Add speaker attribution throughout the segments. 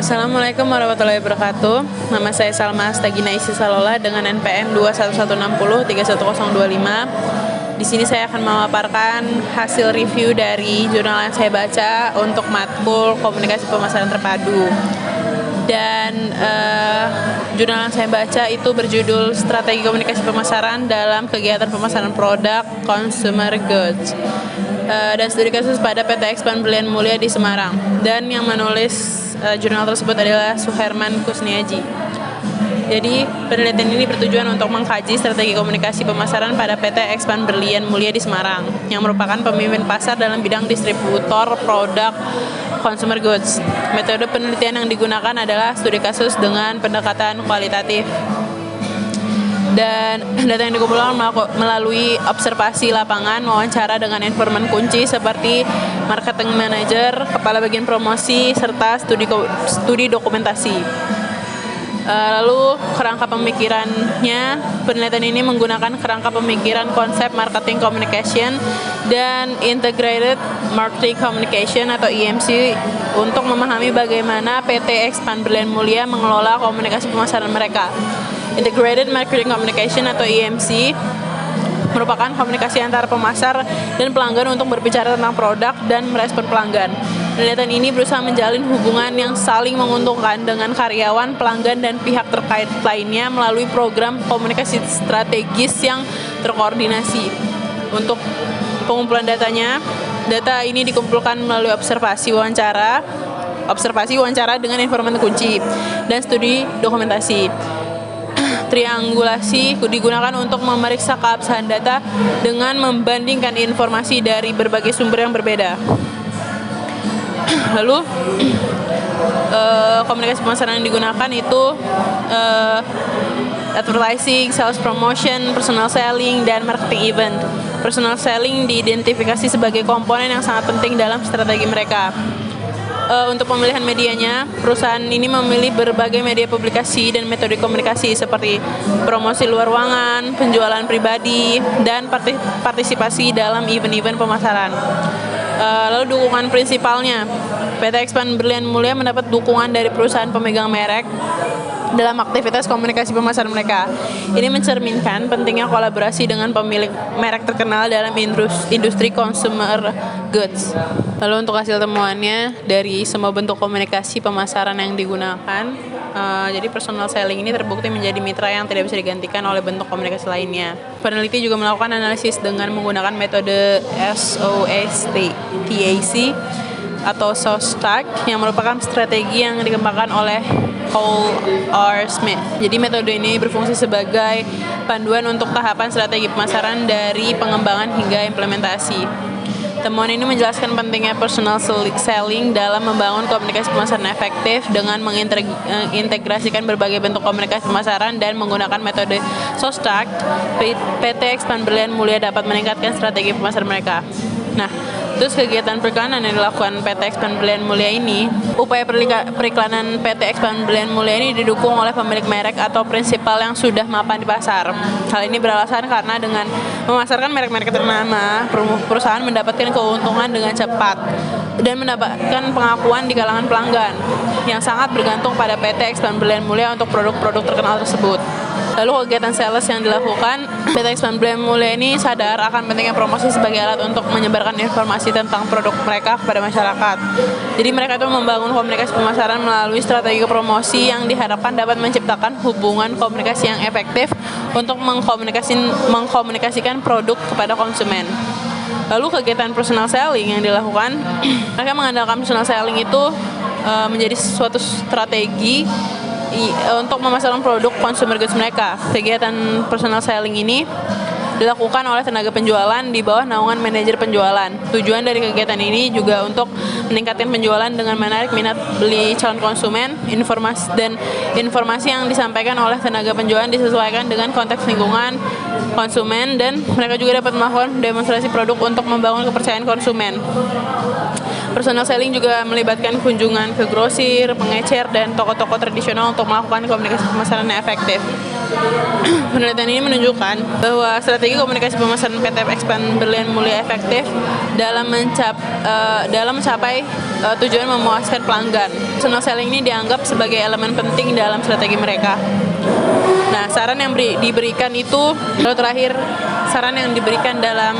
Speaker 1: Assalamualaikum warahmatullahi wabarakatuh. Nama saya Salma Astagina Isi Salola dengan NPM 21160 31025. Di sini saya akan memaparkan hasil review dari jurnal yang saya baca untuk matkul komunikasi pemasaran terpadu. Dan jurnal yang saya baca itu berjudul Strategi Komunikasi Pemasaran dalam Kegiatan Pemasaran Produk Consumer Goods. Dan studi kasus pada PT Expand Berlian Mulia di Semarang. Dan yang menulis jurnal tersebut adalah Suherman Kusniaji. Jadi penelitian ini bertujuan untuk mengkaji strategi komunikasi pemasaran pada PT Expand Berlian Mulia di Semarang, yang merupakan pemimpin pasar dalam bidang distributor produk consumer goods. Metode penelitian yang digunakan adalah studi kasus dengan pendekatan kualitatif. Dan data yang dikumpulkan melalui observasi lapangan, wawancara dengan informan kunci seperti marketing manager, kepala bagian promosi, serta studi dokumentasi. Lalu kerangka pemikirannya, penelitian ini menggunakan kerangka pemikiran konsep marketing communication dan integrated marketing communication atau IMC untuk memahami bagaimana PT Expand Berlian Mulia mengelola komunikasi pemasaran mereka. Integrated Marketing Communication atau IMC merupakan komunikasi antara pemasar dan pelanggan untuk berbicara tentang produk dan merespon pelanggan. Penelitian ini berusaha menjalin hubungan yang saling menguntungkan dengan karyawan, pelanggan, dan pihak terkait lainnya melalui program komunikasi strategis yang terkoordinasi. Untuk pengumpulan datanya, data ini dikumpulkan melalui observasi wawancara dengan informan kunci, dan studi dokumentasi. Triangulasi digunakan untuk memeriksa keabsahan data dengan membandingkan informasi dari berbagai sumber yang berbeda. Lalu komunikasi pemasaran yang digunakan itu advertising, sales promotion, personal selling, dan marketing event. Personal selling diidentifikasi sebagai komponen yang sangat penting dalam strategi mereka. Untuk pemilihan medianya, perusahaan ini memilih berbagai media publikasi dan metode komunikasi seperti promosi luar ruangan, penjualan pribadi, dan partisipasi dalam event-event pemasaran. Lalu dukungan prinsipalnya, PT Expand Berlian Mulia mendapat dukungan dari perusahaan pemegang merek dalam aktivitas komunikasi pemasaran mereka. Ini mencerminkan pentingnya kolaborasi dengan pemilik merek terkenal dalam industri consumer goods. Lalu untuk hasil temuannya, dari semua bentuk komunikasi pemasaran yang digunakan, jadi personal selling ini terbukti menjadi mitra yang tidak bisa digantikan oleh bentuk komunikasi lainnya. Peneliti juga melakukan analisis dengan menggunakan metode SOSTAC atau SOSTAC yang merupakan strategi yang dikembangkan oleh Cole R. Smith. Jadi metode ini berfungsi sebagai panduan untuk tahapan strategi pemasaran dari pengembangan hingga implementasi. Temuan ini menjelaskan pentingnya personal selling dalam membangun komunikasi pemasaran efektif dengan mengintegrasikan berbagai bentuk komunikasi pemasaran dan menggunakan metode SOSTAC. PT Expand Berlian Mulia dapat meningkatkan strategi pemasaran mereka. Nah, terus kegiatan periklanan yang dilakukan PT Expand Berlian Mulia ini, upaya periklanan PT Expand Berlian Mulia ini didukung oleh pemilik merek atau prinsipal yang sudah mapan di pasar. Hal ini beralasan karena dengan memasarkan merek-merek ternama, perusahaan mendapatkan keuntungan dengan cepat dan mendapatkan pengakuan di kalangan pelanggan yang sangat bergantung pada PT Expand Berlian Mulia untuk produk-produk terkenal tersebut. Lalu kegiatan sales yang dilakukan, PT Expand Berlian Mulia ini sadar akan pentingnya promosi sebagai alat untuk menyebarkan informasi tentang produk mereka kepada masyarakat. Jadi mereka itu membangun komunikasi pemasaran melalui strategi promosi yang diharapkan dapat menciptakan hubungan komunikasi yang efektif untuk mengkomunikasikan produk kepada konsumen. Lalu kegiatan personal selling yang dilakukan, mereka mengandalkan personal selling itu menjadi suatu strategi untuk memasarkan produk consumer goods mereka. Kegiatan personal selling ini dilakukan oleh tenaga penjualan di bawah naungan manajer penjualan. Tujuan dari kegiatan ini juga untuk meningkatkan penjualan dengan menarik minat beli calon konsumen. Informasi yang disampaikan oleh tenaga penjualan disesuaikan dengan konteks lingkungan konsumen, dan mereka juga dapat melakukan demonstrasi produk untuk membangun kepercayaan konsumen. Personal selling juga melibatkan kunjungan ke grosir, pengecer, dan toko-toko tradisional untuk melakukan komunikasi pemasaran yang efektif. Penelitian ini menunjukkan bahwa strategi komunikasi pemasaran PT Expand Berlian Mulia efektif dalam mencapai tujuan memuaskan pelanggan. Personal selling ini dianggap sebagai elemen penting dalam strategi mereka. Nah, saran yang diberikan itu, lalu terakhir, saran yang diberikan dalam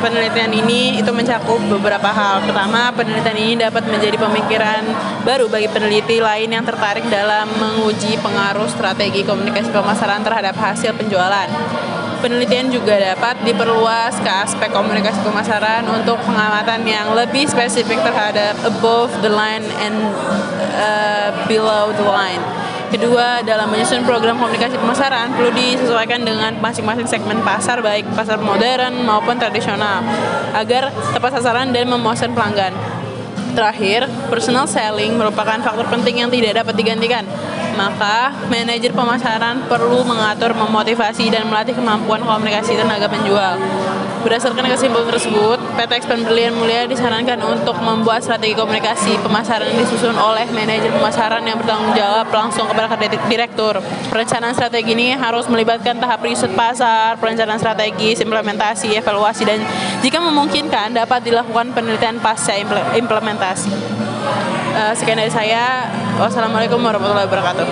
Speaker 1: penelitian ini itu mencakup beberapa hal. Pertama, penelitian ini dapat menjadi pemikiran baru bagi peneliti lain yang tertarik dalam menguji pengaruh strategi komunikasi pemasaran terhadap hasil penjualan. Penelitian juga dapat diperluas ke aspek komunikasi pemasaran untuk pengamatan yang lebih spesifik terhadap above the line and below the line. Kedua, dalam menyusun program komunikasi pemasaran perlu disesuaikan dengan masing-masing segmen pasar, baik pasar modern maupun tradisional, agar tepat sasaran dan memuaskan pelanggan. Terakhir, personal selling merupakan faktor penting yang tidak dapat digantikan. Maka, manajer pemasaran perlu mengatur, memotivasi, dan melatih kemampuan komunikasi tenaga penjual. Berdasarkan kesimpulan tersebut, PT Expand Berlian Mulia disarankan untuk membuat strategi komunikasi pemasaran yang disusun oleh manajer pemasaran yang bertanggung jawab langsung kepada direktur. Perencanaan strategi ini harus melibatkan tahap riset pasar, perencanaan strategis, implementasi, evaluasi, dan jika memungkinkan dapat dilakukan penelitian pasca implementasi. Sekian dari saya. Wassalamualaikum warahmatullahi wabarakatuh.